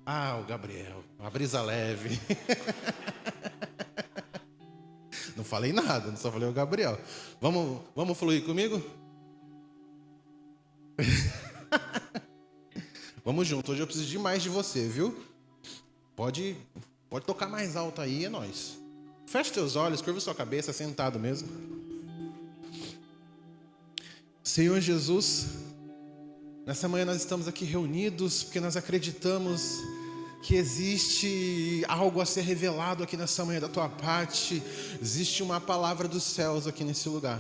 Ah, o Gabriel, uma brisa leve. Não falei nada, só falei o Gabriel. Vamos fluir comigo? Vamos junto. Hoje eu preciso demais de você, viu? Pode, pode tocar mais alto aí, é nóis. Feche teus olhos, curva sua cabeça, sentado mesmo. Senhor Jesus, nessa manhã nós estamos aqui reunidos porque nós acreditamos que existe algo a ser revelado aqui nessa manhã da tua parte. Existe uma palavra dos céus aqui nesse lugar.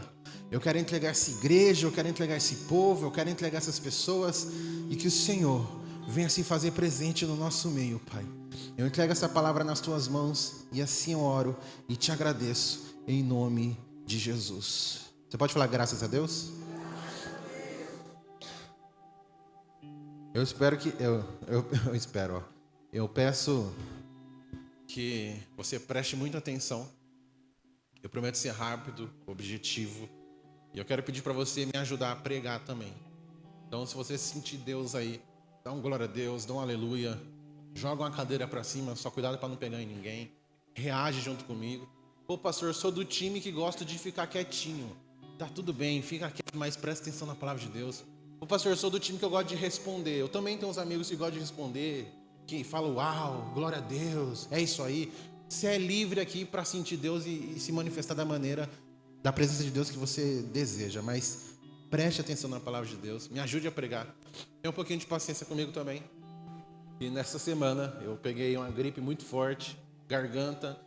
Eu quero entregar essa igreja, eu quero entregar esse povo, eu quero entregar essas pessoas e que o Senhor venha se fazer presente no nosso meio, Pai. Eu entrego essa palavra nas tuas mãos e assim eu oro e te agradeço em nome de Jesus. Você pode falar graças a Deus? Eu espero que eu espero, ó. Eu peço que você preste muita atenção. Eu prometo ser rápido, objetivo. E eu quero pedir para você me ajudar a pregar também. Então, se você sentir Deus aí, dá um glória a Deus, dá um aleluia. Joga uma cadeira para cima, só cuidado para não pegar em ninguém. Reage junto comigo. Pô, pastor, eu sou do time que gosta de ficar quietinho. Tá tudo bem, fica quieto, mas presta atenção na palavra de Deus. Pô, pastor, eu sou do time que eu gosto de responder. Eu também tenho uns amigos que gostam de responder, que falam, uau, glória a Deus, é isso aí. Você é livre aqui para sentir Deus e se manifestar da maneira, da presença de Deus que você deseja. Mas preste atenção na palavra de Deus, me ajude a pregar. Tenha um pouquinho de paciência comigo também. E nessa semana eu peguei uma gripe muito forte, garganta.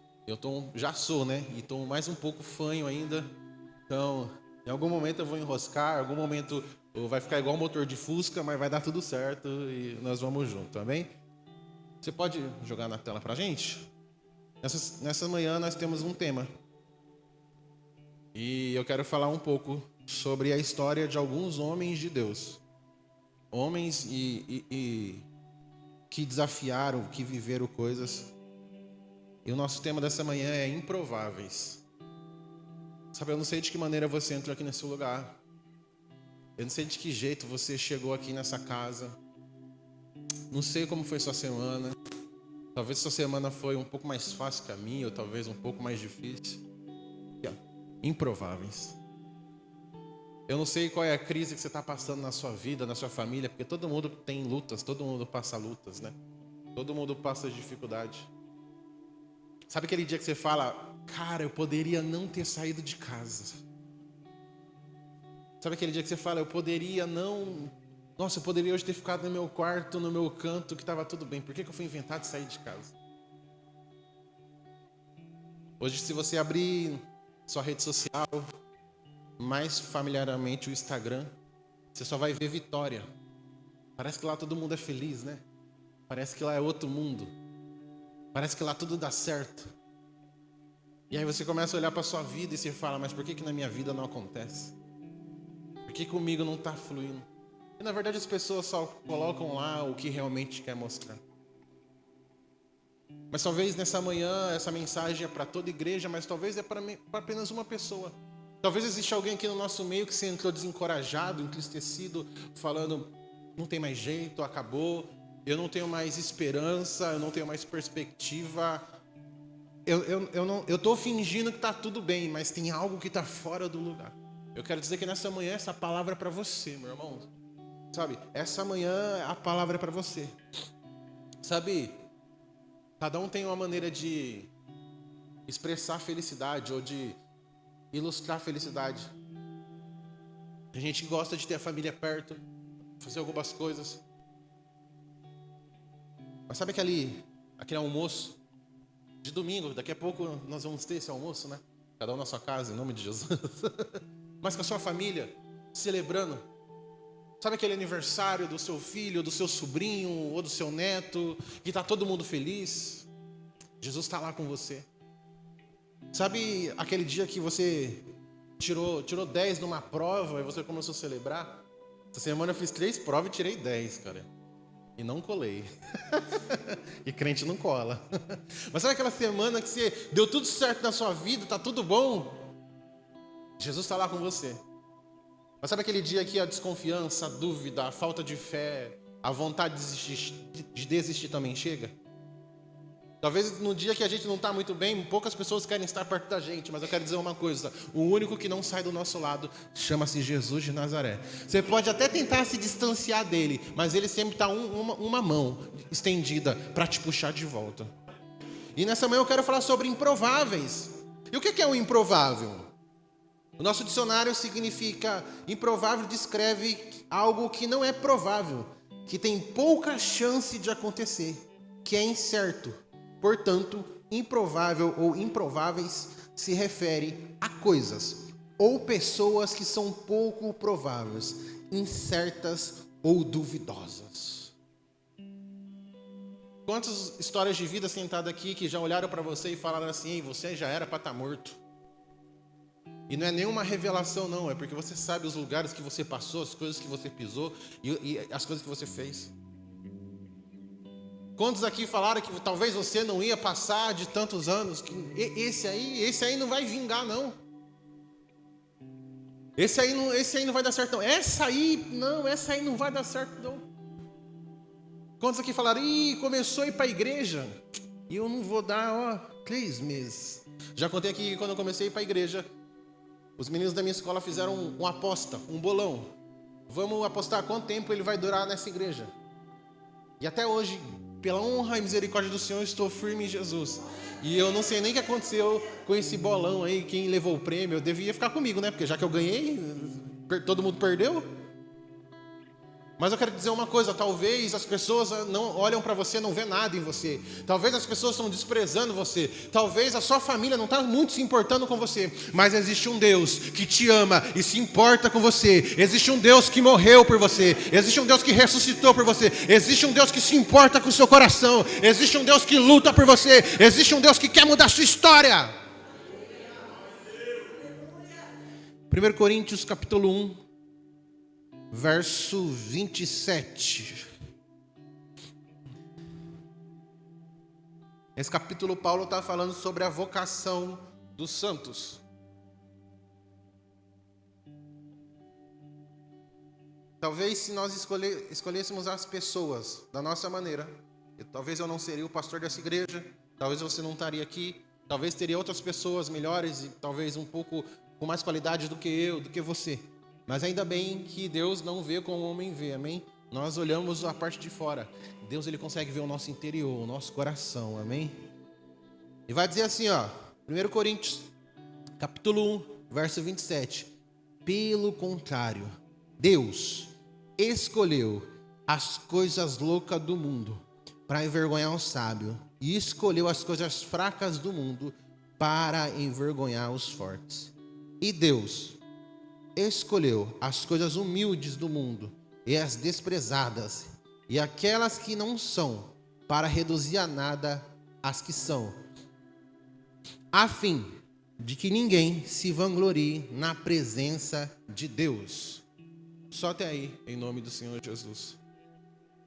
Já sou, né? E estou mais um pouco fanho ainda. Então, em algum momento eu vou enroscar, em algum momento vai ficar igual o motor de Fusca, mas vai dar tudo certo e nós vamos junto, amém? Você pode jogar na tela pra gente? Nessa manhã nós temos um tema. E eu quero falar um pouco sobre a história de alguns homens de Deus. Homens que desafiaram, que viveram coisas. E o nosso tema dessa manhã é improváveis. Sabe, eu não sei de que maneira você entrou aqui nesse lugar. Eu não sei de que jeito você chegou aqui nessa casa. Não sei como foi sua semana. Talvez sua semana foi um pouco mais fácil que a minha, ou talvez um pouco mais difícil. Improváveis. Eu não sei qual é a crise que você está passando na sua vida, na sua família, porque todo mundo tem lutas, todo mundo passa lutas, né? Todo mundo passa dificuldade. Sabe aquele dia que você fala, cara, eu poderia não ter saído de casa. Sabe aquele dia que você fala, eu poderia não... Nossa, eu poderia hoje ter ficado no meu quarto, no meu canto, que estava tudo bem. Por que eu fui inventar de sair de casa? Hoje, se você abrir sua rede social, mais familiarmente o Instagram, você só vai ver vitória. Parece que lá todo mundo é feliz, né? Parece que lá é outro mundo. Parece que lá tudo dá certo. E aí você começa a olhar para a sua vida e você fala, mas por que na minha vida não acontece? Por que comigo não está fluindo? E na verdade as pessoas só colocam lá o que realmente quer mostrar. Mas talvez nessa manhã essa mensagem é para toda igreja, mas talvez é para apenas uma pessoa. Talvez exista alguém aqui no nosso meio que se entrou desencorajado, entristecido, falando, não tem mais jeito, acabou, eu não tenho mais esperança, eu não tenho mais perspectiva. Eu estou fingindo que está tudo bem, mas tem algo que está fora do lugar. Eu quero dizer que nessa manhã essa palavra é para você, meu irmão. Sabe, essa manhã a palavra é para você. Sabe, cada um tem uma maneira de expressar felicidade ou de ilustrar felicidade. A gente gosta de ter a família perto, fazer algumas coisas. Mas sabe aquele almoço de domingo? Daqui a pouco nós vamos ter esse almoço, né? Cada um na sua casa, em nome de Jesus. Mas com a sua família, celebrando. Sabe aquele aniversário do seu filho, do seu sobrinho ou do seu neto, que está todo mundo feliz? Jesus está lá com você. Sabe aquele dia que você tirou 10 numa prova e você começou a celebrar? Essa semana eu fiz 3 provas e tirei 10, cara. E não colei. E crente não cola. Mas sabe aquela semana que você deu tudo certo na sua vida, tá tudo bom? Jesus está lá com você. Mas sabe aquele dia que a desconfiança, a dúvida, a falta de fé, a vontade de desistir também chega. Talvez no dia que a gente não está muito bem, poucas pessoas querem estar perto da gente, mas eu quero dizer uma coisa: o único que não sai do nosso lado chama-se Jesus de Nazaré. Você pode até tentar se distanciar dele, mas ele sempre está uma mão estendida para te puxar de volta. E nessa manhã eu quero falar sobre improváveis. E o que é o improvável? O nosso dicionário significa: improvável descreve algo que não é provável, que tem pouca chance de acontecer, que é incerto. Portanto, improvável ou improváveis se refere a coisas ou pessoas que são pouco prováveis, incertas ou duvidosas. Quantas histórias de vida sentadas aqui que já olharam para você e falaram assim: você já era para estar morto? E não é nenhuma revelação não, é porque você sabe os lugares que você passou, as coisas que você pisou e as coisas que você fez. Quantos aqui falaram que talvez você não ia passar de tantos anos, que esse aí não vai vingar não. Esse aí não vai dar certo não. Essa aí não vai dar certo não. Quantos aqui falaram: começou a ir para a igreja e eu não vou dar 3 meses. Já contei aqui que quando eu comecei a ir para a igreja, os meninos da minha escola fizeram uma aposta, um bolão. Vamos apostar quanto tempo ele vai durar nessa igreja. E até hoje, pela honra e misericórdia do Senhor, estou firme em Jesus. E eu não sei nem o que aconteceu com esse bolão aí, quem levou o prêmio. Eu devia ficar comigo, né? Porque já que eu ganhei, todo mundo perdeu. Mas eu quero dizer uma coisa: talvez as pessoas não olham para você, não vê nada em você. Talvez as pessoas estão desprezando você. Talvez a sua família não está muito se importando com você. Mas existe um Deus que te ama e se importa com você. Existe um Deus que morreu por você. Existe um Deus que ressuscitou por você. Existe um Deus que se importa com o seu coração. Existe um Deus que luta por você. Existe um Deus que quer mudar a sua história. 1 Coríntios capítulo 1. Verso 27. Esse capítulo Paulo está falando sobre a vocação dos santos. Talvez se nós escolhêssemos as pessoas da nossa maneira, talvez eu não seria o pastor dessa igreja, talvez você não estaria aqui, talvez teria outras pessoas melhores e talvez um pouco com mais qualidade do que eu, do que você. Mas ainda bem que Deus não vê como o homem vê, amém? Nós olhamos a parte de fora. Deus, ele consegue ver o nosso interior, o nosso coração, amém? E vai dizer assim, 1 Coríntios, capítulo 1, verso 27. Pelo contrário, Deus escolheu as coisas loucas do mundo para envergonhar o sábio, e escolheu as coisas fracas do mundo para envergonhar os fortes. E Deus escolheu as coisas humildes do mundo e as desprezadas e aquelas que não são, para reduzir a nada as que são, a fim de que ninguém se vanglorie na presença de Deus. Só até aí, em nome do Senhor Jesus.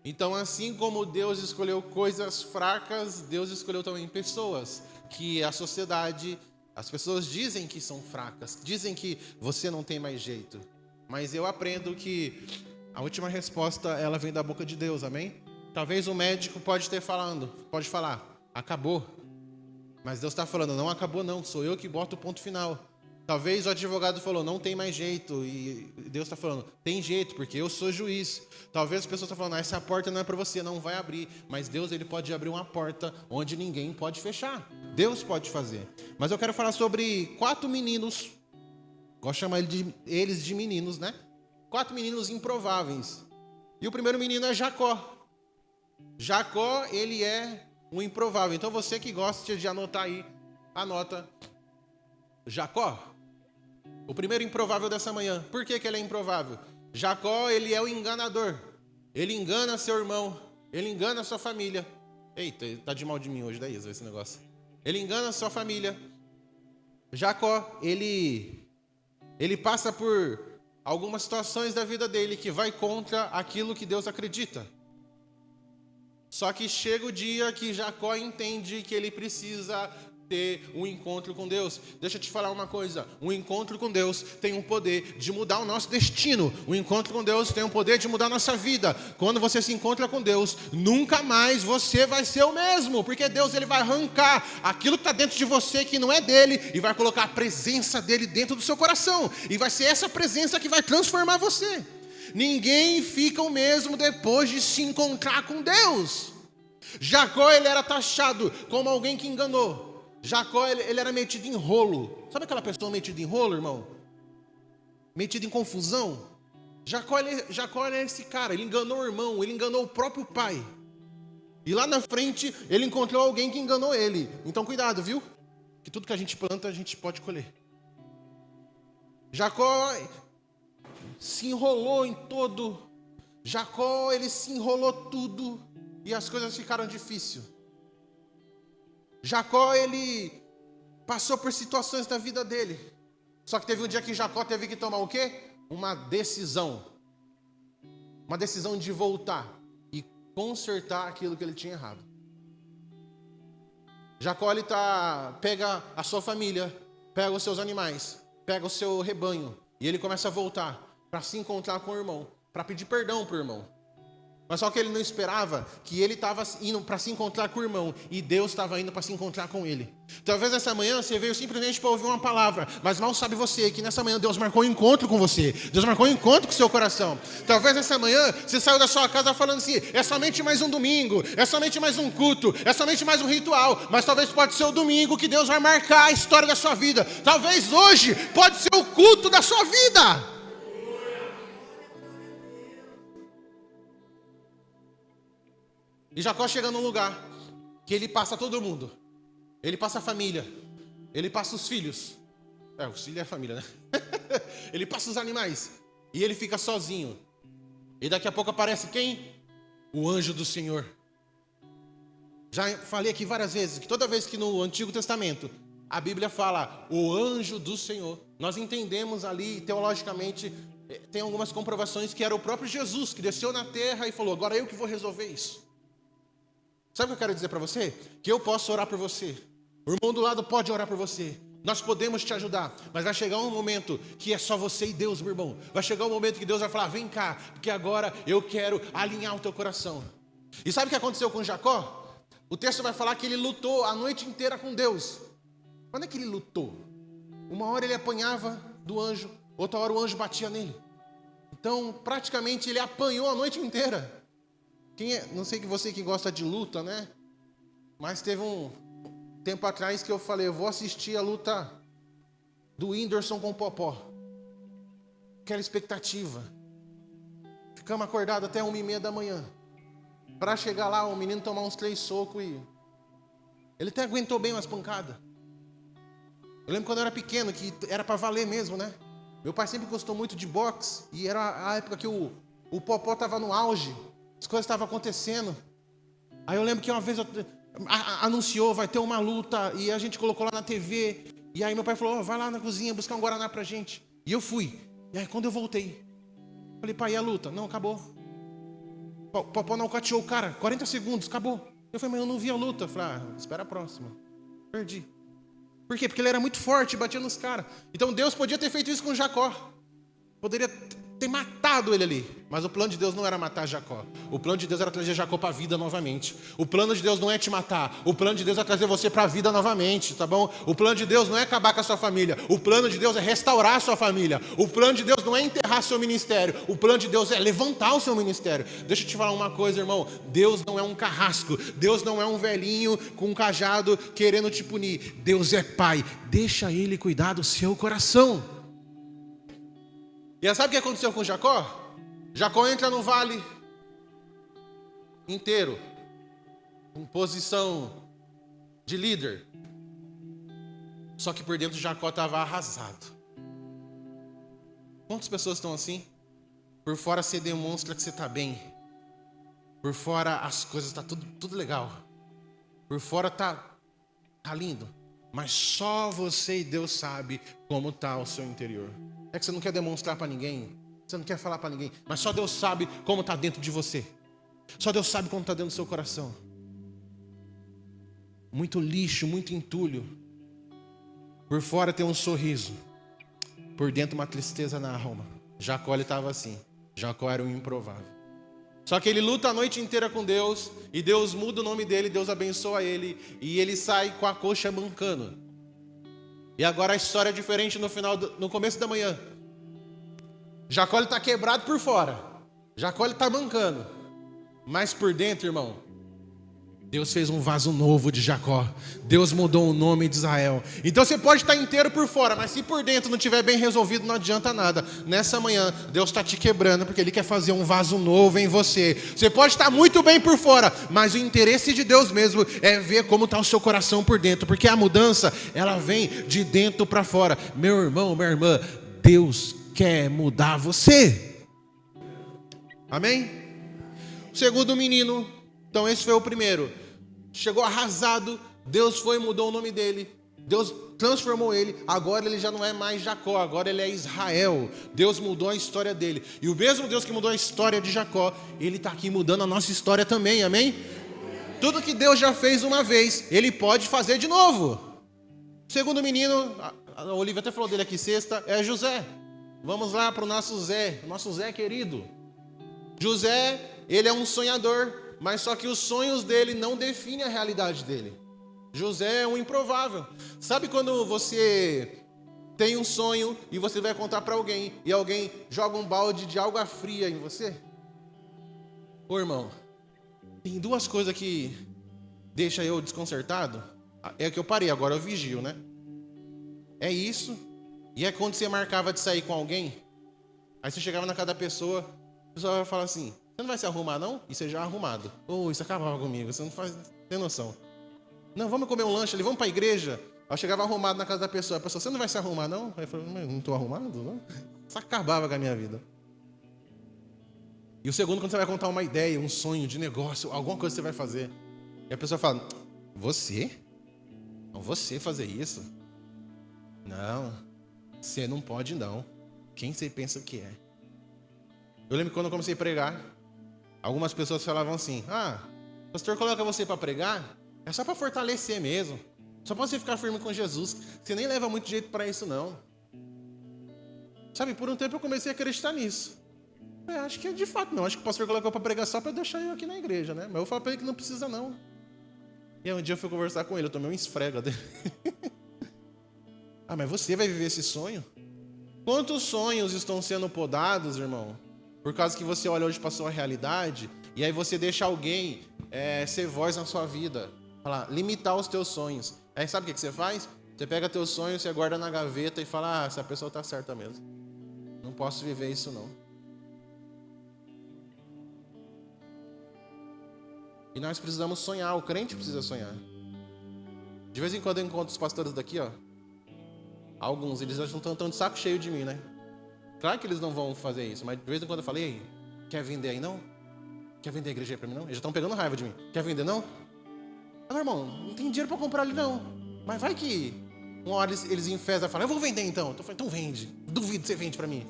Então, assim como Deus escolheu coisas fracas, Deus escolheu também pessoas que a sociedade, as pessoas dizem que são fracas, dizem que você não tem mais jeito. Mas eu aprendo que a última resposta, ela vem da boca de Deus, amém? Talvez o médico pode falar, acabou. Mas Deus está falando, não acabou não, sou eu que boto o ponto final. Talvez o advogado falou, não tem mais jeito. E Deus está falando, tem jeito, porque eu sou juiz. Talvez as pessoas estão falando, essa porta não é para você, não vai abrir. Mas Deus, ele pode abrir uma porta onde ninguém pode fechar. Deus pode fazer. Mas eu quero falar sobre 4 meninos. Gosto de chamar eles de meninos, né? 4 meninos improváveis. E o primeiro menino é Jacó. Jacó, ele é um improvável. Então você que gosta de anotar aí, anota. Jacó, o primeiro improvável dessa manhã. Por que ele é improvável? Jacó, ele é o enganador. Ele engana seu irmão. Ele engana sua família. Eita, tá de mal de mim hoje, daí esse negócio. Ele engana sua família. Jacó, ele passa por algumas situações da vida dele que vai contra aquilo que Deus acredita. Só que chega o dia que Jacó entende que ele precisa ter um encontro com Deus. Deixa eu te falar uma coisa, um encontro com Deus tem o poder de mudar o nosso destino. O encontro com Deus tem o poder de mudar a nossa vida. Quando você se encontra com Deus, nunca mais você vai ser o mesmo, porque Deus ele vai arrancar aquilo que está dentro de você que não é dele e vai colocar a presença dele dentro do seu coração, e vai ser essa presença que vai transformar você. Ninguém fica o mesmo depois de se encontrar com Deus. Jacó ele era taxado como alguém que enganou. Jacó, ele era metido em rolo. Sabe aquela pessoa metida em rolo, irmão? Metida em confusão? Jacó é esse cara. Ele enganou o irmão, ele enganou o próprio pai. E lá na frente, ele encontrou alguém que enganou ele. Então cuidado, viu? Que tudo que a gente planta, a gente pode colher. Jacó se enrolou em todo. Jacó, ele se enrolou tudo. E as coisas ficaram difíceis. Jacó, ele passou por situações da vida dele. Só que teve um dia que Jacó teve que tomar o quê? Uma decisão. Uma decisão de voltar e consertar aquilo que ele tinha errado. Jacó, ele pega a sua família, pega os seus animais, pega o seu rebanho, e ele começa a voltar para se encontrar com o irmão, para pedir perdão para o irmão. Mas só que ele não esperava que ele estava indo para se encontrar com o irmão e Deus estava indo para se encontrar com ele. Talvez nessa manhã você veio simplesmente para ouvir uma palavra, mas mal sabe você que nessa manhã Deus marcou um encontro com você. Deus marcou um encontro com o seu coração. Talvez nessa manhã você saiu da sua casa falando assim: é somente mais um domingo, é somente mais um culto, é somente mais um ritual. Mas talvez pode ser o domingo que Deus vai marcar a história da sua vida. Talvez hoje pode ser o culto da sua vida. E Jacó chega num lugar que ele passa todo mundo. Ele passa a família. Ele passa os filhos. Os filhos é a família, né? Ele passa os animais. E ele fica sozinho. E daqui a pouco aparece quem? O anjo do Senhor. Já falei aqui várias vezes que toda vez que no Antigo Testamento a Bíblia fala o anjo do Senhor, nós entendemos ali teologicamente, tem algumas comprovações que era o próprio Jesus que desceu na terra e falou: agora eu que vou resolver isso. Sabe o que eu quero dizer para você? Que eu posso orar por você. O irmão do lado pode orar por você. Nós podemos te ajudar. Mas vai chegar um momento que é só você e Deus, meu irmão. Vai chegar um momento que Deus vai falar: vem cá, porque agora eu quero alinhar o teu coração. E sabe o que aconteceu com Jacó? O texto vai falar que ele lutou a noite inteira com Deus. Quando é que ele lutou? Uma hora ele apanhava do anjo, outra hora o anjo batia nele. Então, praticamente, ele apanhou a noite inteira. Não sei que você que gosta de luta, né? Mas teve um tempo atrás que eu falei: eu vou assistir a luta do Whindersson com o Popó. Aquela expectativa. Ficamos acordados até 1h30 da manhã. Para chegar lá, o menino tomar uns 3 socos e... ele até aguentou bem umas pancadas. Eu lembro quando eu era pequeno, que era para valer mesmo, né? Meu pai sempre gostou muito de boxe. E era a época que o Popó estava no auge. As coisas estavam acontecendo. Aí eu lembro que uma vez anunciou, vai ter uma luta, e a gente colocou lá na TV. E aí meu pai falou: vai lá na cozinha buscar um guaraná pra gente. E eu fui. E aí quando eu voltei, falei: pai, e a luta? Não, acabou. O Popó nocauteou o cara, 40 segundos, acabou. Eu falei: mas eu não vi a luta. Eu falei: espera a próxima. Perdi. Por quê? Porque ele era muito forte, batia nos caras. Então Deus podia ter feito isso com Jacó. Poderia ter matado ele ali. Mas o plano de Deus não era matar Jacó. O plano de Deus era trazer Jacó para a vida novamente. O plano de Deus não é te matar. O plano de Deus é trazer você para a vida novamente, tá bom? O plano de Deus não é acabar com a sua família. O plano de Deus é restaurar a sua família. O plano de Deus não é enterrar seu ministério. O plano de Deus é levantar o seu ministério. Deixa eu te falar uma coisa, irmão. Deus não é um carrasco. Deus não é um velhinho com um cajado querendo te punir. Deus é pai. Deixa ele cuidar do seu coração. E sabe o que aconteceu com Jacó? Jacó entra no vale inteiro, em posição de líder. Só que por dentro Jacó estava arrasado. Quantas pessoas estão assim? Por fora você demonstra que você está bem. Por fora as coisas estão tudo legal. Por fora tá lindo. Mas só você e Deus sabe como está o seu interior. É que você não quer demonstrar para ninguém. Você não quer falar para ninguém. Mas só Deus sabe como está dentro de você. Só Deus sabe como está dentro do seu coração. muito lixo, muito entulho. Por fora tem um sorriso, por dentro uma tristeza na alma. Jacó estava assim. Jacó era um improvável. Só que ele luta a noite inteira com Deus, e Deus muda o nome dele, Deus abençoa ele, e ele sai com a coxa mancando. E agora a história é diferente no começo da manhã. Jacó está quebrado por fora. Jacó está mancando. Mas por dentro, irmão, Deus fez um vaso novo de Jacó. Deus mudou o nome de Israel. Então você pode estar inteiro por fora, mas se por dentro não estiver bem resolvido, não adianta nada. Nessa manhã, Deus está te quebrando, porque Ele quer fazer um vaso novo em você. Você pode estar muito bem por fora, mas o interesse de Deus mesmo é ver como está o seu coração por dentro. Porque a mudança, ela vem de dentro para fora. Meu irmão, minha irmã, Deus quer mudar você. Amém? O segundo menino, então esse foi o primeiro. Chegou arrasado, Deus foi e mudou o nome dele. Deus transformou ele, agora ele já não é mais Jacó, agora ele é Israel. Deus mudou a história dele. E o mesmo Deus que mudou a história de Jacó, Ele está aqui mudando a nossa história também, amém? Tudo que Deus já fez uma vez, Ele pode fazer de novo. O segundo menino, a Olivia até falou dele aqui sexta, é José. Vamos lá para o nosso Zé querido. José, ele é um sonhador, mas só que os sonhos dele não definem a realidade dele. José é um improvável. Sabe quando você tem um sonho e você vai contar para alguém e alguém joga um balde de água fria em você? Ô irmão, tem duas coisas que deixa eu desconcertado. É que eu parei, agora eu vigio, né? É isso. E é quando você marcava de sair com alguém, aí você chegava na casa da pessoa, a pessoa vai falar assim: você não vai se arrumar não? E você já arrumado. Isso acabava comigo, você não tem noção. Não, vamos comer um lanche ali, vamos para a igreja. Eu chegava arrumado na casa da pessoa, a pessoa: você não vai se arrumar não? Aí eu falei: não estou arrumado, não. Isso acabava com a minha vida. E o segundo, quando você vai contar uma ideia, um sonho de negócio, alguma coisa que você vai fazer, e a pessoa fala: você? Não, você fazer isso? Não, você não pode não. Quem você pensa que é? Eu lembro que quando eu comecei a pregar, algumas pessoas falavam assim: o pastor coloca você para pregar, é só para fortalecer mesmo. Só para você ficar firme com Jesus. Você nem leva muito jeito para isso não. Sabe, por um tempo eu comecei a acreditar nisso. Acho que de fato não. Acho que o pastor colocou para pregar só para deixar eu aqui na igreja, né? Mas eu falei para ele que não precisa não. E aí um dia eu fui conversar com ele, eu tomei um esfrega dele. Mas você vai viver esse sonho? Quantos sonhos estão sendo podados, irmão? Por causa que você olha hoje para a sua realidade, e aí você deixa alguém ser voz na sua vida. Falar, limitar os teus sonhos. Aí sabe o que você faz? Você pega teus sonhos, você guarda na gaveta e fala: essa pessoa está certa mesmo. Não posso viver isso não. E nós precisamos sonhar, o crente precisa sonhar. De vez em quando eu encontro os pastores daqui, alguns, eles já estão tão de saco cheio de mim, né? Claro que eles não vão fazer isso, mas de vez em quando eu falei: ei, quer vender aí não? Quer vender a igreja aí pra mim não? Eles já estão pegando raiva de mim. Quer vender não? Não, irmão, não tem dinheiro pra comprar ali não. Mas vai que uma hora eles enfesam e falam: eu vou vender então. Eu falei: então vende. Duvido que você vende pra mim.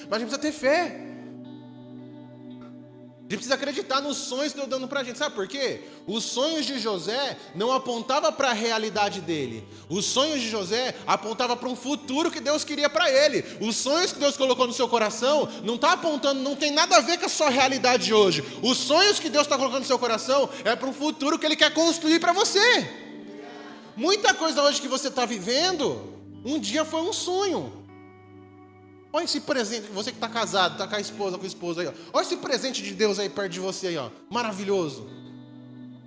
Mas a gente precisa ter fé. A gente precisa acreditar nos sonhos que Deus dando pra gente. Sabe por quê? Os sonhos de José não apontavam para a realidade dele. Os sonhos de José apontavam para um futuro que Deus queria para ele. Os sonhos que Deus colocou no seu coração não está apontando, não tem nada a ver com a sua realidade de hoje. Os sonhos que Deus está colocando no seu coração é para um futuro que Ele quer construir para você. Muita coisa hoje que você está vivendo, um dia foi um sonho. Olha esse presente, você que está casado, está com a esposa aí, ó. Olha esse presente de Deus aí perto de você aí, ó. Maravilhoso.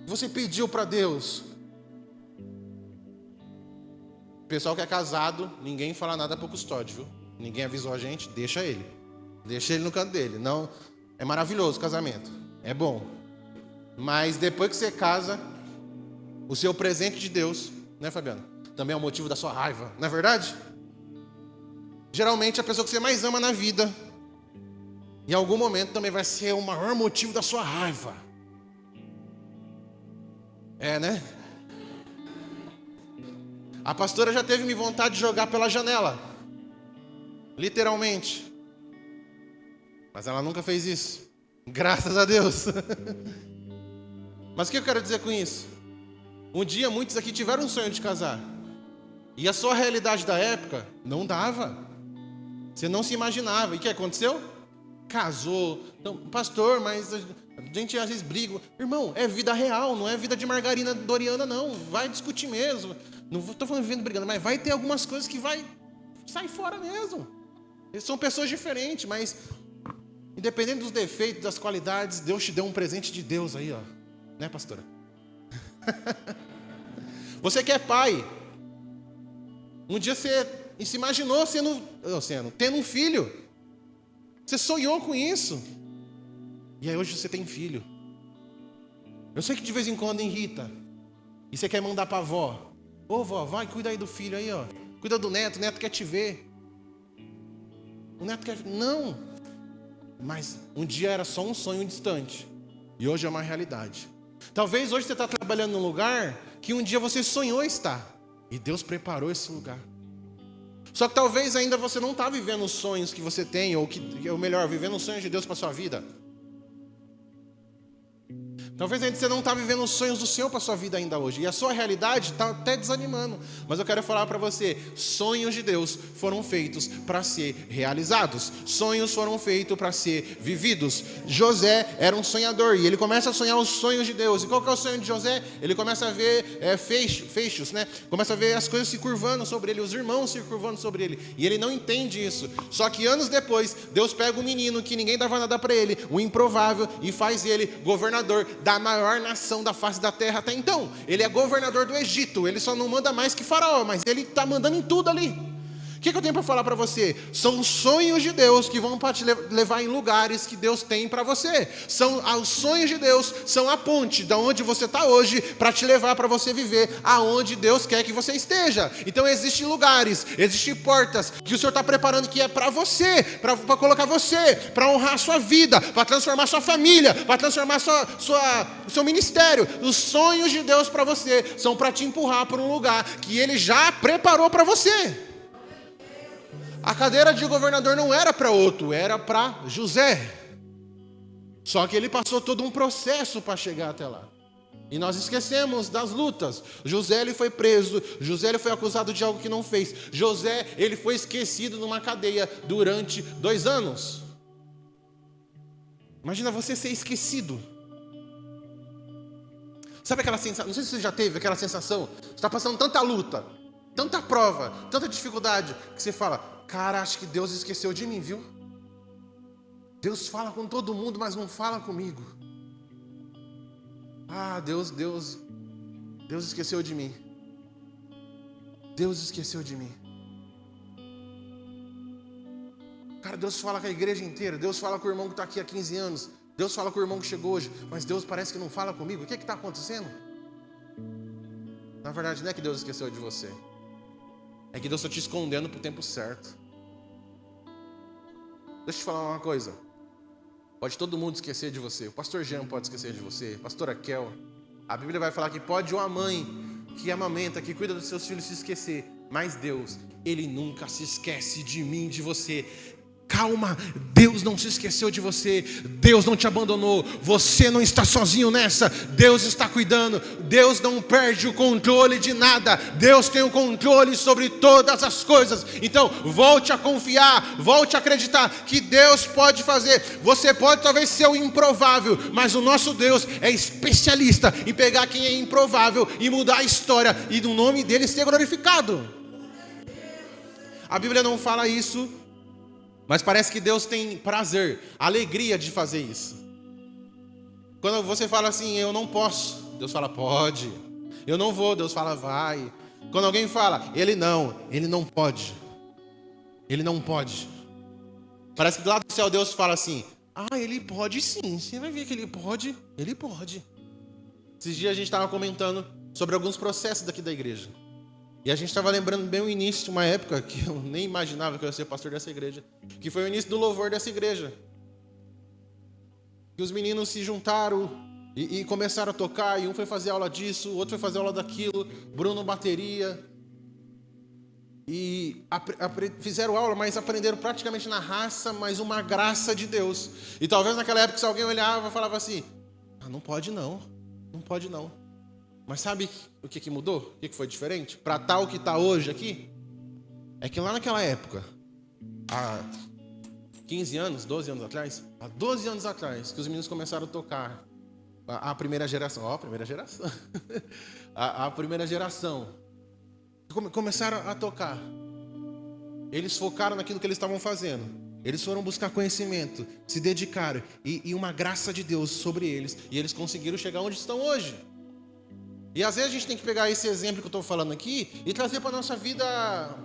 Você pediu para Deus. O pessoal que é casado, ninguém fala nada para o custódio, viu? Ninguém avisou a gente, deixa ele. Deixa ele no canto dele. Não, é maravilhoso o casamento. É bom. Mas depois que você casa, o seu presente de Deus, né, Fabiano? Também é o motivo da sua raiva, não é verdade? Geralmente a pessoa que você mais ama na vida, em algum momento também vai ser o maior motivo da sua raiva. Né? A pastora já teve me vontade de jogar pela janela. Literalmente. Mas ela nunca fez isso. Graças a Deus. Mas o que eu quero dizer com isso? Um dia muitos aqui tiveram um sonho de casar. E a sua realidade da época não dava. Você não se imaginava. E o que aconteceu? Casou. Então, pastor, mas a gente às vezes briga. Irmão, é vida real, não é vida de margarina doriana, não. Vai discutir mesmo. Não estou falando vivendo brigando, mas vai ter algumas coisas que vai sair fora mesmo. Eles são pessoas diferentes, mas independente dos defeitos, das qualidades, Deus te deu um presente de Deus aí, ó. Né, pastora? Você que é pai, um dia você se imaginou tendo um filho. Você sonhou com isso. E aí hoje você tem filho. Eu sei que de vez em quando irrita. E você quer mandar para a avó. Ô vó, vai, cuida aí do filho aí, ó. Cuida do neto, o neto quer te ver. O neto quer... Não. Mas um dia era só um sonho distante. E hoje é uma realidade. Talvez hoje você está trabalhando num lugar que um dia você sonhou estar. E Deus preparou esse lugar. Só que talvez ainda você não está vivendo os sonhos que você tem, ou melhor, vivendo os sonhos de Deus para a sua vida. Talvez ainda você não está vivendo os sonhos do Senhor para a sua vida ainda hoje. E a sua realidade está até desanimando. Mas eu quero falar para você, sonhos de Deus foram feitos para ser realizados. Sonhos foram feitos para ser vividos. José era um sonhador e ele começa a sonhar os sonhos de Deus. E qual que é o sonho de José? Ele começa a ver feixes, né? Começa a ver as coisas se curvando sobre ele, os irmãos se curvando sobre ele. E ele não entende isso. Só que anos depois, Deus pega um menino que ninguém dava nada para ele, o improvável, e faz ele governador da maior nação da face da terra até então. Ele é governador do Egito. Ele só não manda mais que Faraó, mas ele está mandando em tudo ali. O que eu tenho para falar para você? São sonhos de Deus que vão te levar em lugares que Deus tem para você. Os sonhos de Deus são a ponte de onde você está hoje para te levar para você viver aonde Deus quer que você esteja. Então existem lugares, existem portas que o Senhor está preparando que é para você, para colocar você, para honrar a sua vida, para transformar sua família, para transformar o seu ministério. Os sonhos de Deus para você são para te empurrar para um lugar que Ele já preparou para você. A cadeira de governador não era para outro, era para José. Só que ele passou todo um processo para chegar até lá. E nós esquecemos das lutas. José, ele foi preso. José, ele foi acusado de algo que não fez. José, ele foi esquecido numa cadeia durante 2 anos. Imagina você ser esquecido. Sabe aquela sensação, não sei se você já teve aquela sensação, você está passando tanta luta, tanta prova, tanta dificuldade, que você fala, cara, acho que Deus esqueceu de mim, viu? Deus fala com todo mundo, mas não fala comigo. Ah, Deus esqueceu de mim. Deus esqueceu de mim. Cara, Deus fala com a igreja inteira, Deus fala com o irmão que está aqui há 15 anos, Deus fala com o irmão que chegou hoje, mas Deus parece que não fala comigo. O que está acontecendo? Na verdade, não é que Deus esqueceu de você. É que Deus está te escondendo para o tempo certo. Deixa eu te falar uma coisa. Pode todo mundo esquecer de você. O pastor Jean pode esquecer de você. A pastora Kel. A Bíblia vai falar que pode uma mãe que amamenta, que cuida dos seus filhos se esquecer. Mas Deus, Ele nunca se esquece de mim, de você. Calma, Deus não se esqueceu de você, Deus não te abandonou, você não está sozinho nessa, Deus está cuidando, Deus não perde o controle de nada, Deus tem o controle sobre todas as coisas. Então volte a confiar, volte a acreditar que Deus pode fazer. Você pode talvez ser o improvável, mas o nosso Deus é especialista em pegar quem é improvável e mudar a história e no nome dele ser glorificado. A Bíblia não fala isso, mas parece que Deus tem prazer, alegria de fazer isso. Quando você fala assim, eu não posso, Deus fala, pode. Eu não vou, Deus fala, vai. Quando alguém fala, ele não pode. Ele não pode. Parece que do lado do céu Deus fala assim, ele pode sim, você vai ver que ele pode. Esses dias a gente estava comentando sobre alguns processos daqui da igreja. E a gente estava lembrando bem o início de uma época que eu nem imaginava que eu ia ser pastor dessa igreja, que foi o início do louvor dessa igreja. Que os meninos se juntaram e começaram a tocar, e um foi fazer aula disso, o outro foi fazer aula daquilo, Bruno bateria. E fizeram aula, mas aprenderam praticamente na raça, mas uma graça de Deus. E talvez naquela época se alguém olhava e falava assim, não pode não. Mas sabe o que mudou? O que foi diferente? Para tal que está hoje aqui? É que lá naquela época, há 15 anos, 12 anos atrás, há 12 anos atrás, que os meninos começaram a tocar a primeira geração. Ó, primeira geração. a primeira geração. Começaram a tocar. Eles focaram naquilo que eles estavam fazendo. Eles foram buscar conhecimento, se dedicaram. E uma graça de Deus sobre eles. E eles conseguiram chegar onde estão hoje. E às vezes a gente tem que pegar esse exemplo que eu estou falando aqui e trazer para a nossa vida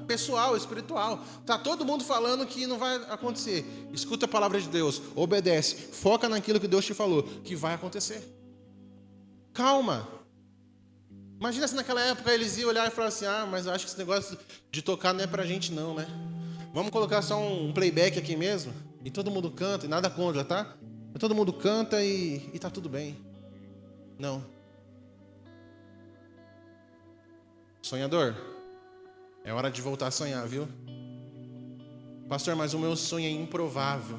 pessoal, espiritual. Tá todo mundo falando que não vai acontecer. Escuta a palavra de Deus, obedece, foca naquilo que Deus te falou, que vai acontecer. Calma. Imagina se naquela época eles iam olhar e falar assim, mas eu acho que esse negócio de tocar não é pra gente não, né? Vamos colocar só um playback aqui mesmo, e todo mundo canta, e nada contra, tá? Todo mundo canta e tá tudo bem. Não. Sonhador, é hora de voltar a sonhar, viu? Pastor, mas o meu sonho é improvável.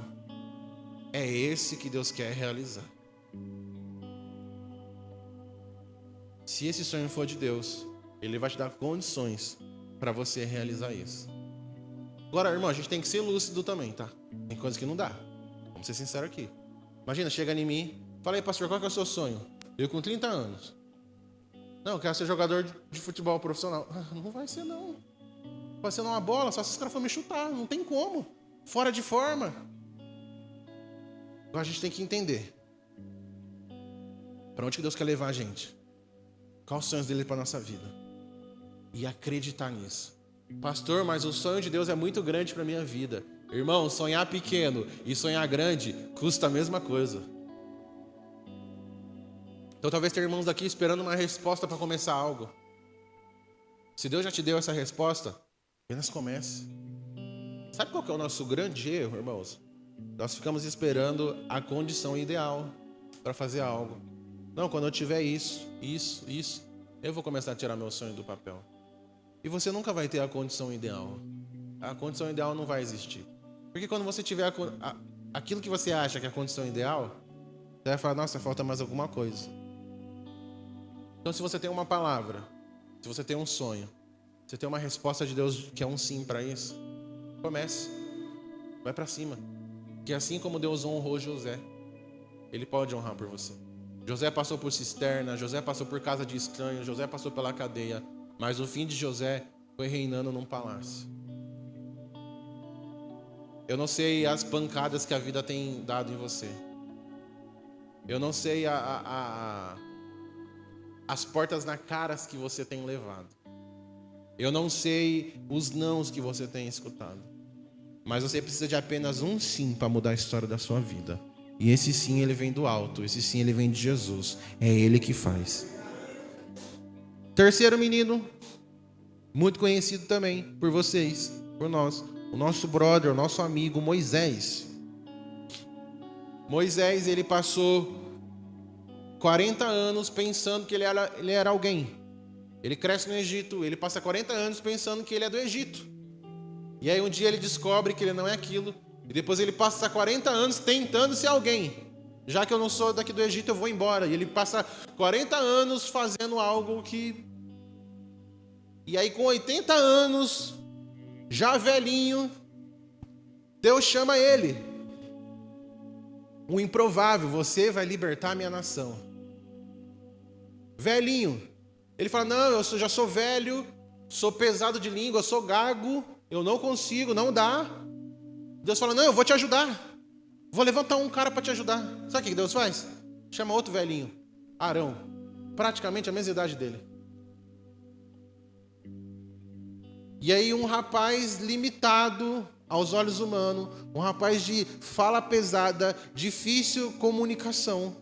É esse que Deus quer realizar. Se esse sonho for de Deus, Ele vai te dar condições para você realizar isso. Agora, irmão, a gente tem que ser lúcido também, tá? Tem coisas que não dá. Vamos ser sinceros aqui. Imagina, chega em mim, fala aí, pastor, qual que é o seu sonho? Eu com 30 anos. Não, eu quero ser jogador de futebol profissional. Não vai ser, não. Vai ser numa bola, só se os caras forem me chutar. Não tem como. Fora de forma. Agora a gente tem que entender. Para onde que Deus quer levar a gente? Quais os sonhos dele para a nossa vida? E acreditar nisso. Pastor, mas o sonho de Deus é muito grande para a minha vida. Irmão, sonhar pequeno e sonhar grande custa a mesma coisa. Então talvez tenha irmãos aqui esperando uma resposta para começar algo. Se Deus já te deu essa resposta, apenas comece. Sabe qual que é o nosso grande erro, irmãos? Nós ficamos esperando a condição ideal para fazer algo. Não, quando eu tiver isso, eu vou começar a tirar meu sonho do papel. E você nunca vai ter a condição ideal. A condição ideal não vai existir. Porque quando você tiver aquilo que você acha que é a condição ideal, você vai falar, nossa, falta mais alguma coisa. Então, se você tem uma palavra, se você tem um sonho, se você tem uma resposta de Deus que é um sim para isso, comece. Vai para cima. Que assim como Deus honrou José, Ele pode honrar por você. José passou por cisterna, José passou por casa de estranhos, José passou pela cadeia, mas o fim de José foi reinando num palácio. Eu não sei as pancadas que a vida tem dado em você. Eu não sei as portas na cara que você tem levado. Eu não sei os nãos que você tem escutado. Mas você precisa de apenas um sim para mudar a história da sua vida. E esse sim, ele vem do alto. Esse sim, ele vem de Jesus. É Ele que faz. Terceiro menino, muito conhecido também por vocês, por nós. O nosso brother, o nosso amigo Moisés. Moisés, ele passou 40 anos pensando que ele era alguém. Ele cresce no Egito, ele passa 40 anos pensando que ele é do Egito. E aí um dia ele descobre que ele não é aquilo. E depois ele passa 40 anos tentando ser alguém. Já que eu não sou daqui do Egito, eu vou embora. E ele passa 40 anos fazendo algo que... E aí com 80 anos, já velhinho, Deus chama ele. O improvável, você vai libertar a minha nação. Velhinho. Ele fala, não, eu já sou velho, sou pesado de língua, sou gago, eu não consigo, não dá. Deus fala, não, eu vou te ajudar. Vou levantar um cara para te ajudar. Sabe o que Deus faz? Chama outro velhinho, Arão. Praticamente a mesma idade dele. E aí um rapaz limitado aos olhos humanos, um rapaz de fala pesada, difícil comunicação.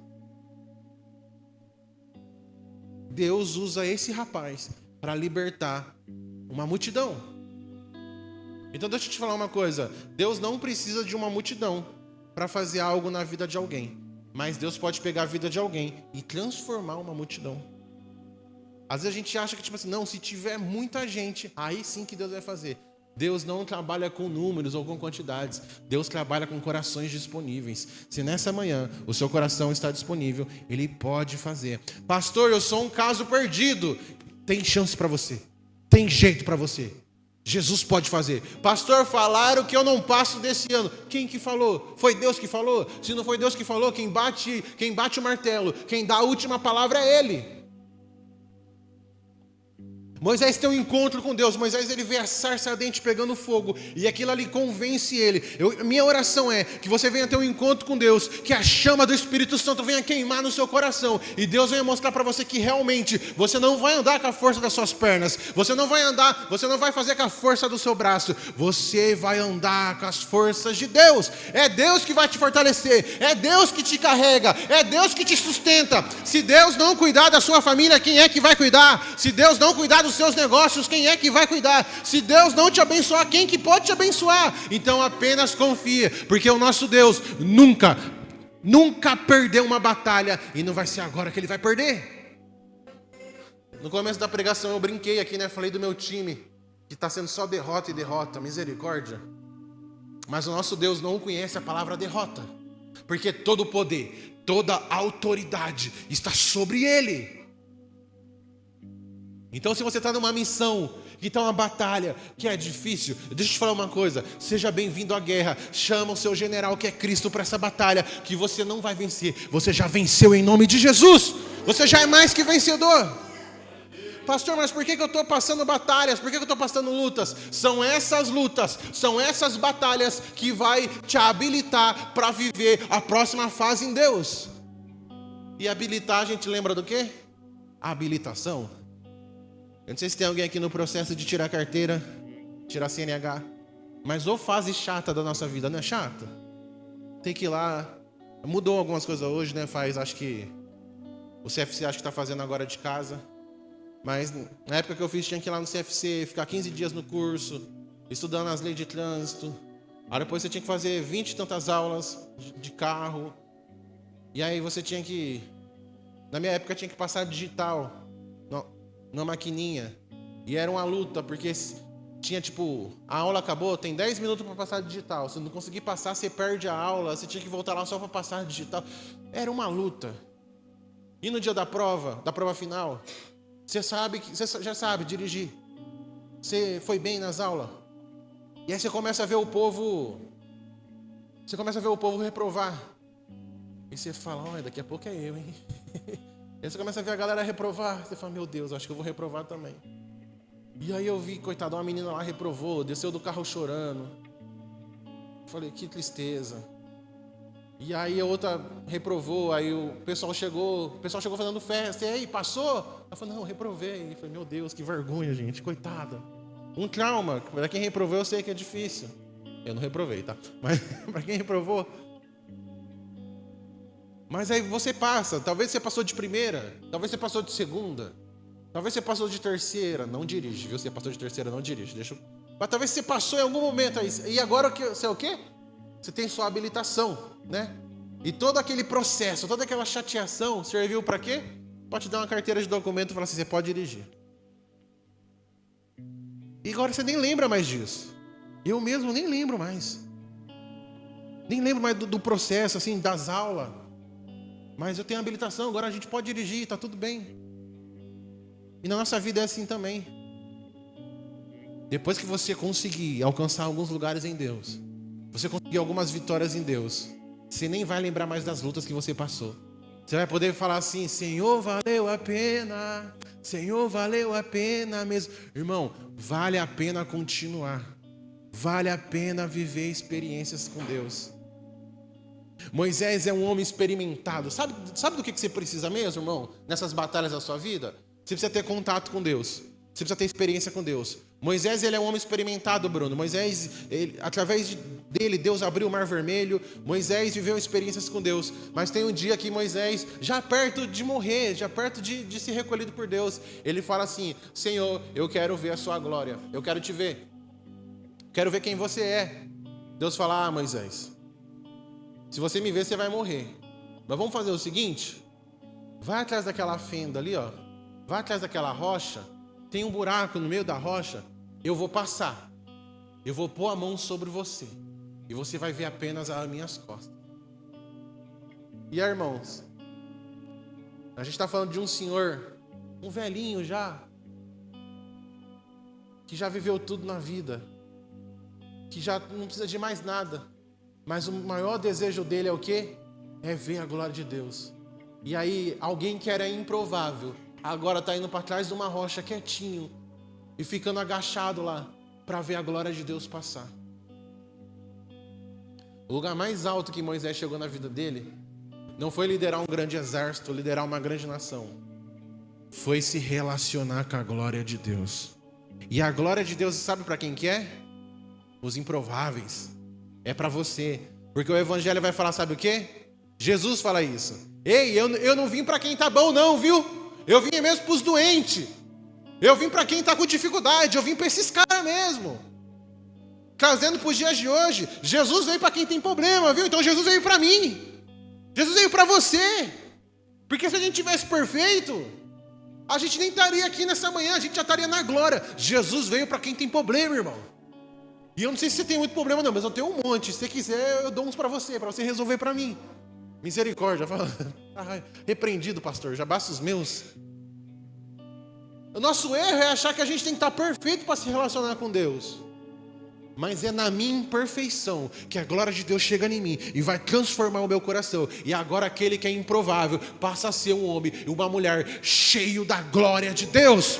Deus usa esse rapaz para libertar uma multidão. Então deixa eu te falar uma coisa. Deus não precisa de uma multidão para fazer algo na vida de alguém. Mas Deus pode pegar a vida de alguém e transformar uma multidão. Às vezes a gente acha que, tipo assim, não, se tiver muita gente, aí sim que Deus vai fazer. Deus não trabalha com números ou com quantidades. Deus trabalha com corações disponíveis. Se nessa manhã o seu coração está disponível, Ele pode fazer. Pastor, eu sou um caso perdido. Tem chance para você. Tem jeito para você. Jesus pode fazer. Pastor, falaram que eu não passo desse ano. Quem que falou? Foi Deus que falou? Se não foi Deus que falou, quem bate o martelo, quem dá a última palavra é Ele. Moisés tem um encontro com Deus. Moisés, ele vê a sarça ardente pegando fogo, e aquilo ali convence ele. Minha oração é que você venha ter um encontro com Deus, que a chama do Espírito Santo venha queimar no seu coração, e Deus venha mostrar para você que realmente você não vai andar com a força das suas pernas, você não vai fazer com a força do seu braço, você vai andar com as forças de Deus. É Deus que vai te fortalecer, é Deus que te carrega, é Deus que te sustenta. Se Deus não cuidar da sua família, quem é que vai cuidar? Se Deus não cuidar dos seus negócios, quem é que vai cuidar? Se Deus não te abençoar, quem que pode te abençoar? Então apenas confia, porque o nosso Deus nunca perdeu uma batalha, e não vai ser agora que Ele vai perder. No começo da pregação eu brinquei aqui, né? Falei do meu time, que está sendo só derrota e derrota, misericórdia. Mas o nosso Deus não conhece a palavra derrota, porque todo o poder, toda a autoridade está sobre Ele. Então, se você está numa missão, que está uma batalha, que é difícil, deixa eu te falar uma coisa: seja bem-vindo à guerra. Chama o seu general, que é Cristo, para essa batalha, que você não vai vencer. Você já venceu em nome de Jesus. Você já é mais que vencedor. Pastor, mas por que eu estou passando batalhas? Por que eu estou passando lutas? São essas lutas, são essas batalhas que vai te habilitar para viver a próxima fase em Deus. E habilitar, a gente lembra do quê? Habilitação. Eu não sei se tem alguém aqui no processo de tirar carteira, tirar CNH, mas ou fase chata da nossa vida, não é chata? Tem que ir lá, mudou algumas coisas hoje, né? Acho que o CFC acho que está fazendo agora de casa, mas na época que eu fiz tinha que ir lá no CFC, ficar 15 dias no curso, estudando as leis de trânsito. Aí depois você tinha que fazer 20 e tantas aulas de carro, e aí você tinha que, na minha época tinha que passar digital, numa maquininha, e era uma luta, porque tinha a aula acabou, tem 10 minutos para passar digital, se não conseguir passar, você perde a aula, você tinha que voltar lá só para passar digital, era uma luta. E no dia da prova final, você já sabe dirigir, você foi bem nas aulas, e aí você começa a ver o povo reprovar, e você fala, olha, daqui a pouco é eu, hein? Aí você começa a ver a galera reprovar. Você fala, meu Deus, acho que eu vou reprovar também. E aí eu vi, coitada, uma menina lá reprovou, desceu do carro chorando. Falei, que tristeza. E aí a outra reprovou, aí o pessoal chegou fazendo festa. E aí, passou? Ela falou, não, reprovei. Eu falei, meu Deus, que vergonha, gente, coitada. Um trauma, para quem reprovou eu sei que é difícil. Eu não reprovei, tá? Mas para quem reprovou... Mas aí você passa, talvez você passou de primeira, talvez você passou de segunda, talvez você passou de terceira, não dirige, viu? Você passou de terceira, não dirige, Mas talvez você passou em algum momento aí, e agora você é o quê? Você tem sua habilitação, né? E todo aquele processo, toda aquela chateação serviu para quê? Para te dar uma carteira de documento e falar assim, você pode dirigir. E agora você nem lembra mais disso. Eu mesmo nem lembro mais. Nem lembro mais do processo, assim, das aulas. Mas eu tenho habilitação, agora a gente pode dirigir, está tudo bem. E na nossa vida é assim também. Depois que você conseguir alcançar alguns lugares em Deus, você conseguir algumas vitórias em Deus, você nem vai lembrar mais das lutas que você passou. Você vai poder falar assim, Senhor, valeu a pena. Senhor, valeu a pena mesmo. Irmão, vale a pena continuar. Vale a pena viver experiências com Deus. Moisés é um homem experimentado. Sabe do que você precisa mesmo, irmão? Nessas batalhas da sua vida? Você precisa ter contato com Deus. Você precisa ter experiência com Deus. Moisés, ele é um homem experimentado, Bruno. Moisés, através dele, Deus abriu o Mar Vermelho. Moisés viveu experiências com Deus. Mas tem um dia que Moisés, já perto de morrer, já perto de ser recolhido por Deus, ele fala assim, Senhor, eu quero ver a sua glória. Eu quero te ver. Quero ver quem você é. Deus fala, Moisés, se você me ver, você vai morrer. Mas vamos fazer o seguinte, vai atrás daquela fenda ali, ó. Vai atrás daquela rocha. Tem um buraco no meio da rocha. Eu vou passar. eu vou pôr a mão sobre você. E você vai ver apenas as minhas costas. E aí, irmãos, a gente está falando de um senhor, um velhinho já, que já viveu tudo na vida, que já não precisa de mais nada. Mas o maior desejo dele é o quê? É ver a glória de Deus. E aí, alguém que era improvável, agora está indo para trás de uma rocha quietinho e ficando agachado lá para ver a glória de Deus passar. O lugar mais alto que Moisés chegou na vida dele não foi liderar um grande exército, liderar uma grande nação. Foi se relacionar com a glória de Deus. E a glória de Deus, sabe para quem que é? Os improváveis. É para você. Porque o evangelho vai falar, sabe o quê? Jesus fala isso. Ei, eu não vim para quem tá bom não, viu? Eu vim mesmo para os doentes. Eu vim para quem tá com dificuldade. Eu vim para esses caras mesmo. Trazendo para os dias de hoje. Jesus veio para quem tem problema, viu? Então Jesus veio para mim. Jesus veio para você. Porque se a gente tivesse perfeito, a gente nem estaria aqui nessa manhã, a gente já estaria na glória. Jesus veio para quem tem problema, irmão. E eu não sei se você tem muito problema não, mas eu tenho um monte. Se você quiser, eu dou uns para você resolver para mim. Misericórdia. Repreendido, pastor, já basta os meus. O nosso erro é achar que a gente tem que estar perfeito para se relacionar com Deus. Mas é na minha imperfeição que a glória de Deus chega em mim e vai transformar o meu coração. E agora aquele que é improvável passa a ser um homem e uma mulher cheio da glória de Deus.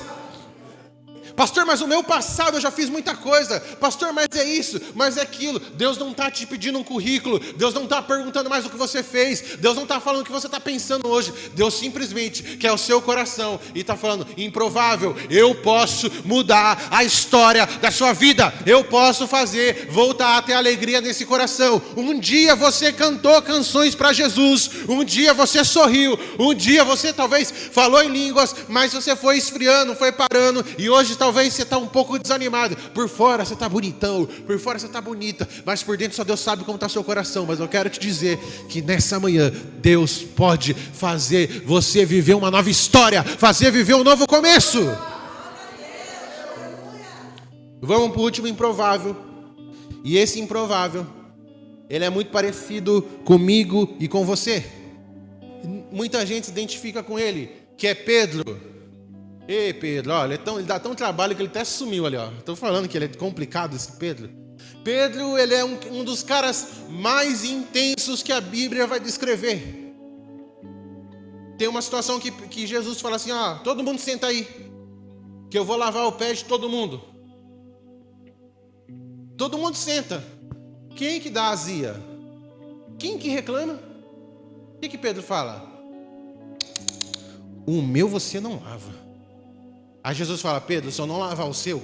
Pastor, mas o meu passado eu já fiz muita coisa. Pastor, mas é isso, mas é aquilo. Deus não está te pedindo um currículo. Deus não está perguntando mais o que você fez. Deus não está falando o que você está pensando hoje. Deus simplesmente quer o seu coração e está falando, improvável, eu posso mudar a história da sua vida. Eu posso fazer voltar a ter alegria nesse coração. Um dia você cantou canções para Jesus. Um dia você sorriu. Um dia você talvez falou em línguas, mas você foi esfriando, foi parando. E hoje talvez você está um pouco desanimado. Por fora você está bonitão, por fora você está bonita, mas por dentro só Deus sabe como está seu coração. Mas eu quero te dizer que nessa manhã Deus pode fazer você viver uma nova história, fazer viver um novo começo. Vamos para o último improvável. E esse improvável, ele é muito parecido comigo e com você. Muita gente se identifica com ele, que é Pedro. Ei, Pedro, olha, ele dá tão trabalho que ele até sumiu ali, ó. Estou falando que ele é complicado, esse Pedro. Pedro, ele é um dos caras mais intensos que a Bíblia vai descrever. Tem uma situação que Jesus fala assim, ó, todo mundo senta aí, que eu vou lavar o pé de todo mundo. Todo mundo senta. Quem que dá azia? Quem que reclama? O que Pedro fala? O meu você não lava. Aí Jesus fala, Pedro, se eu não lavar o seu,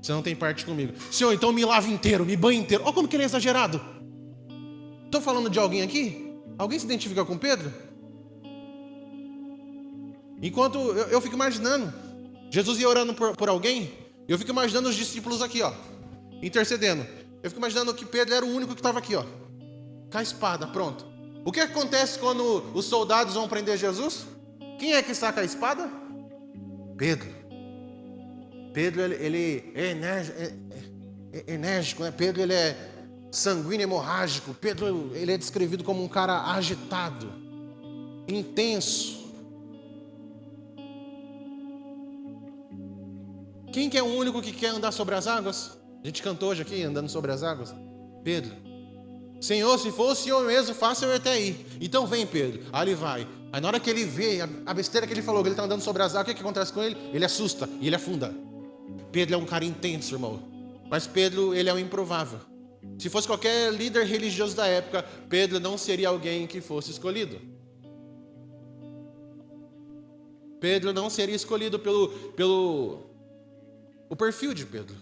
você não tem parte comigo. Senhor, então me lava inteiro, me banhe inteiro. Olha como que ele é exagerado. Estou falando de alguém aqui? Alguém se identifica com Pedro? Enquanto eu fico imaginando, Jesus ia orando por alguém, eu fico imaginando os discípulos aqui, ó, intercedendo. Eu fico imaginando que Pedro era o único que estava aqui, ó, com a espada, pronto. O que acontece quando os soldados vão prender Jesus? Quem é que está com a espada? Pedro. Pedro, ele é enérgico, né? Pedro, ele é sanguíneo, hemorrágico. Pedro, ele é descrevido como um cara agitado, intenso. Quem que é o único que quer andar sobre as águas? A gente cantou hoje aqui, andando sobre as águas. Pedro. Senhor, se for o Senhor mesmo, faça eu até aí. Então vem, Pedro. Aí ele vai. Aí na hora que ele vê a besteira que ele falou, que ele está andando sobre as águas, o que acontece com ele? Ele assusta e ele afunda. Pedro é um cara intenso, irmão. Mas Pedro, ele é um improvável. Se fosse qualquer líder religioso da época, Pedro não seria alguém que fosse escolhido. Pedro não seria escolhido pelo o perfil de Pedro.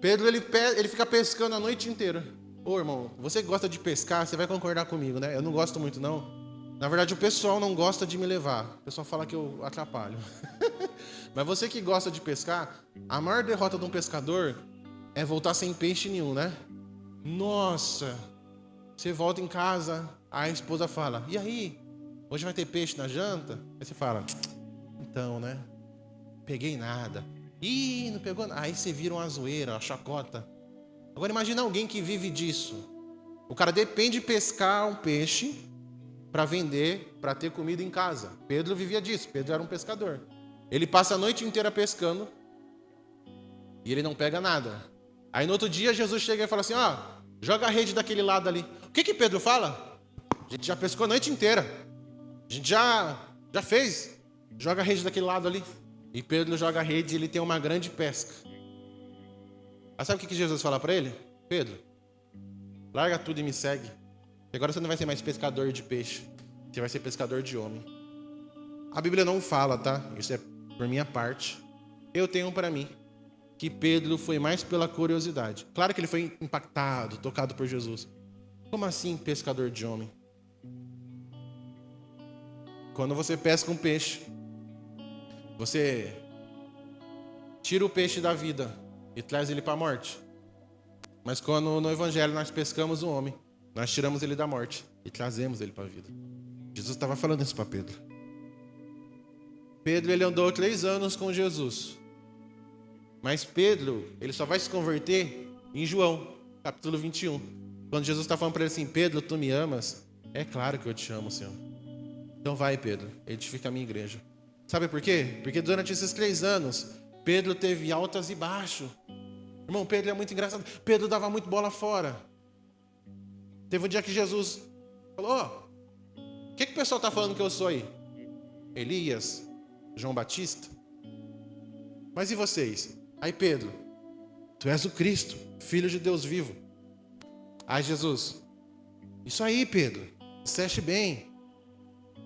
Pedro, ele fica pescando a noite inteira. Ô, irmão, você que gosta de pescar, você vai concordar comigo, né? Eu não gosto muito, não. Na verdade, o pessoal não gosta de me levar. O pessoal fala que eu atrapalho. Mas você que gosta de pescar, a maior derrota de um pescador é voltar sem peixe nenhum, né? Nossa! Você volta em casa, a esposa fala, e aí? Hoje vai ter peixe na janta? Aí você fala, então, né? Peguei nada. Ih, não pegou nada. Aí você vira uma zoeira, uma chacota. Agora imagina alguém que vive disso. O cara depende de pescar um peixe para vender, para ter comida em casa. Pedro vivia disso, Pedro era um pescador. Ele passa a noite inteira pescando e ele não pega nada. Aí no outro dia Jesus chega e fala assim, ó, joga a rede daquele lado ali. O que Pedro fala? A gente já pescou a noite inteira. A gente já fez. Joga a rede daquele lado ali. E Pedro joga a rede e ele tem uma grande pesca. Mas sabe o que Jesus fala para ele? Pedro, larga tudo e me segue. Agora você não vai ser mais pescador de peixe. Você vai ser pescador de homem. A Bíblia não fala, tá? Isso é por minha parte. Eu tenho para mim que Pedro foi mais pela curiosidade. Claro que ele foi impactado, tocado por Jesus. Como assim pescador de homem? Quando você pesca um peixe, você tira o peixe da vida e traz ele para a morte. Mas quando no Evangelho nós pescamos um homem, nós tiramos ele da morte e trazemos ele para a vida. Jesus estava falando isso para Pedro. Pedro, ele andou 3 anos com Jesus. Mas Pedro, ele só vai se converter em João, capítulo 21. Quando Jesus está falando para ele assim, Pedro, tu me amas? É claro que eu te amo, Senhor. Então vai, Pedro, edifica a minha igreja. Sabe por quê? Porque durante esses 3 anos, Pedro teve altas e baixos. Irmão, Pedro é muito engraçado. Pedro dava muito bola fora. Teve um dia que Jesus falou, o que o pessoal está falando que eu sou aí? Elias? João Batista? Mas e vocês? Aí Pedro, tu és o Cristo, Filho de Deus vivo. Aí Jesus, isso aí Pedro, disseste bem.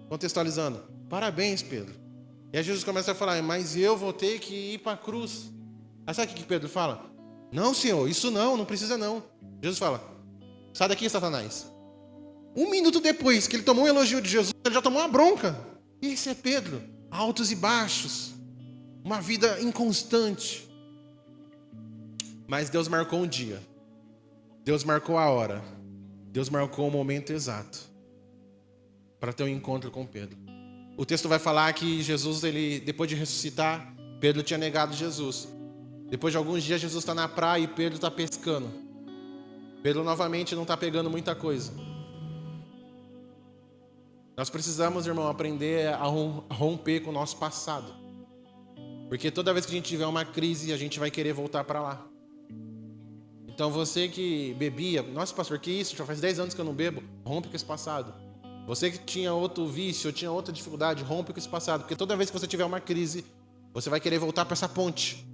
Contextualizando, parabéns Pedro. E aí Jesus começa a falar, mas eu vou ter que ir para a cruz. Aí sabe o que Pedro fala? Não, Senhor, isso não precisa não. Jesus fala, sai daqui, Satanás. 1 minuto depois que ele tomou um elogio de Jesus, ele já tomou uma bronca. E esse é Pedro, altos e baixos, uma vida inconstante. Mas Deus marcou um dia, Deus marcou a hora, Deus marcou o momento exato para ter um encontro com Pedro. O texto vai falar que Jesus, ele, depois de ressuscitar, Pedro tinha negado Jesus. Depois de alguns dias, Jesus está na praia e Pedro está pescando. Pedro novamente não está pegando muita coisa. Nós precisamos, irmão, aprender a romper com o nosso passado. Porque toda vez que a gente tiver uma crise, a gente vai querer voltar para lá. Então você que bebia, nossa pastor, que isso? Já faz 10 anos que eu não bebo. Rompe com esse passado. Você que tinha outro vício, tinha outra dificuldade, rompe com esse passado. Porque toda vez que você tiver uma crise, você vai querer voltar para essa ponte.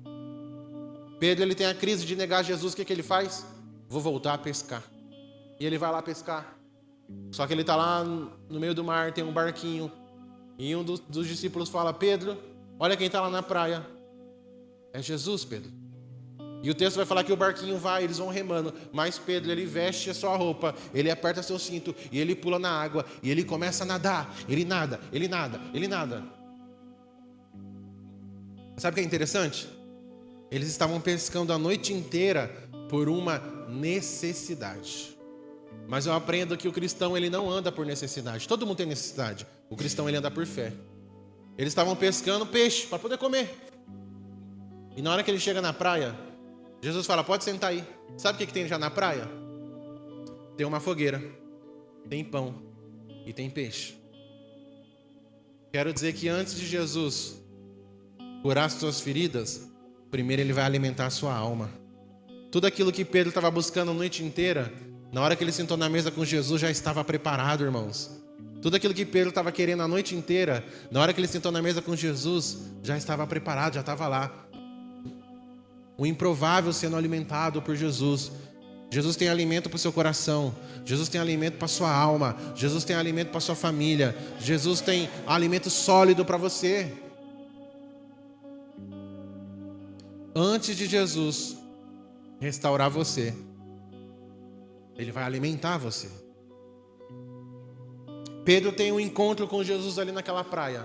Pedro, ele tem a crise de negar Jesus, o que ele faz? Vou voltar a pescar. E ele vai lá pescar. Só que ele está lá no meio do mar, tem um barquinho. E um dos discípulos fala, Pedro, olha quem está lá na praia. É Jesus, Pedro. E o texto vai falar que o barquinho vai, eles vão remando. Mas Pedro, ele veste a sua roupa, ele aperta seu cinto, e ele pula na água, e ele começa a nadar. Ele nada, ele nada, ele nada. Sabe o que é interessante? Eles estavam pescando a noite inteira por uma necessidade. Mas eu aprendo que o cristão, ele não anda por necessidade. Todo mundo tem necessidade. O cristão, ele anda por fé. Eles estavam pescando peixe para poder comer. E na hora que ele chega na praia, Jesus fala, pode sentar aí. Sabe o que tem já na praia? Tem uma fogueira, tem pão e tem peixe. Quero dizer que antes de Jesus curar as suas feridas, primeiro ele vai alimentar a sua alma. Tudo aquilo que Pedro estava buscando a noite inteira, na hora que ele sentou na mesa com Jesus, já estava preparado, irmãos. Tudo aquilo que Pedro estava querendo a noite inteira, na hora que ele sentou na mesa com Jesus, já estava preparado, já estava lá. O improvável sendo alimentado por Jesus. Jesus tem alimento para o seu coração. Jesus tem alimento para a sua alma. Jesus tem alimento para a sua família. Jesus tem alimento sólido para você. Antes de Jesus restaurar você, Ele vai alimentar você. Pedro tem um encontro com Jesus ali naquela praia.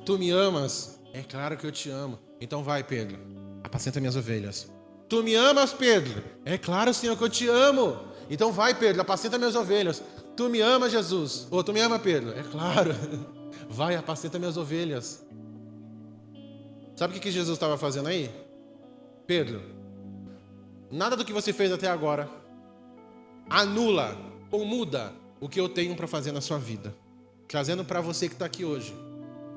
Tu me amas? É claro que eu te amo. Então vai, Pedro, apacenta minhas ovelhas. Tu me amas, Pedro? É claro, Senhor, que eu te amo. Então vai, Pedro, apacenta minhas ovelhas. Tu me ama, Jesus? Ou tu me ama, Pedro? É claro. Vai, apacenta minhas ovelhas. Sabe o que Jesus estava fazendo aí? Pedro, nada do que você fez até agora anula ou muda o que eu tenho para fazer na sua vida. Trazendo para você que está aqui hoje.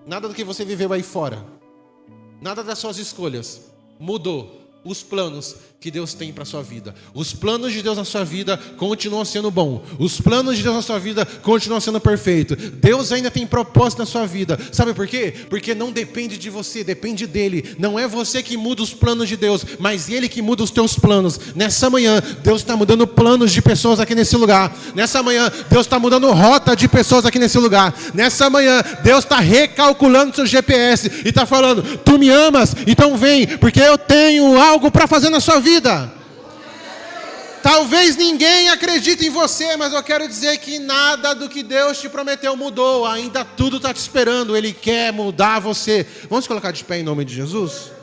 Nada do que você viveu aí fora, nada das suas escolhas mudou os planos que Deus tem para a sua vida. Os planos de Deus na sua vida continuam sendo bons. Os planos de Deus na sua vida continuam sendo perfeitos. Deus ainda tem propósito na sua vida. Sabe por quê? Porque não depende de você, depende dEle. Não é você que muda os planos de Deus, mas Ele que muda os teus planos. Nessa manhã, Deus está mudando planos de pessoas aqui nesse lugar. Nessa manhã, Deus está mudando rota de pessoas aqui nesse lugar. Nessa manhã, Deus está recalculando seu GPS e está falando: tu me amas? Então vem, porque eu tenho algo para fazer na sua vida. Talvez ninguém acredite em você, mas eu quero dizer que nada do que Deus te prometeu mudou. Ainda tudo está te esperando. Ele quer mudar você. Vamos colocar de pé em nome de Jesus?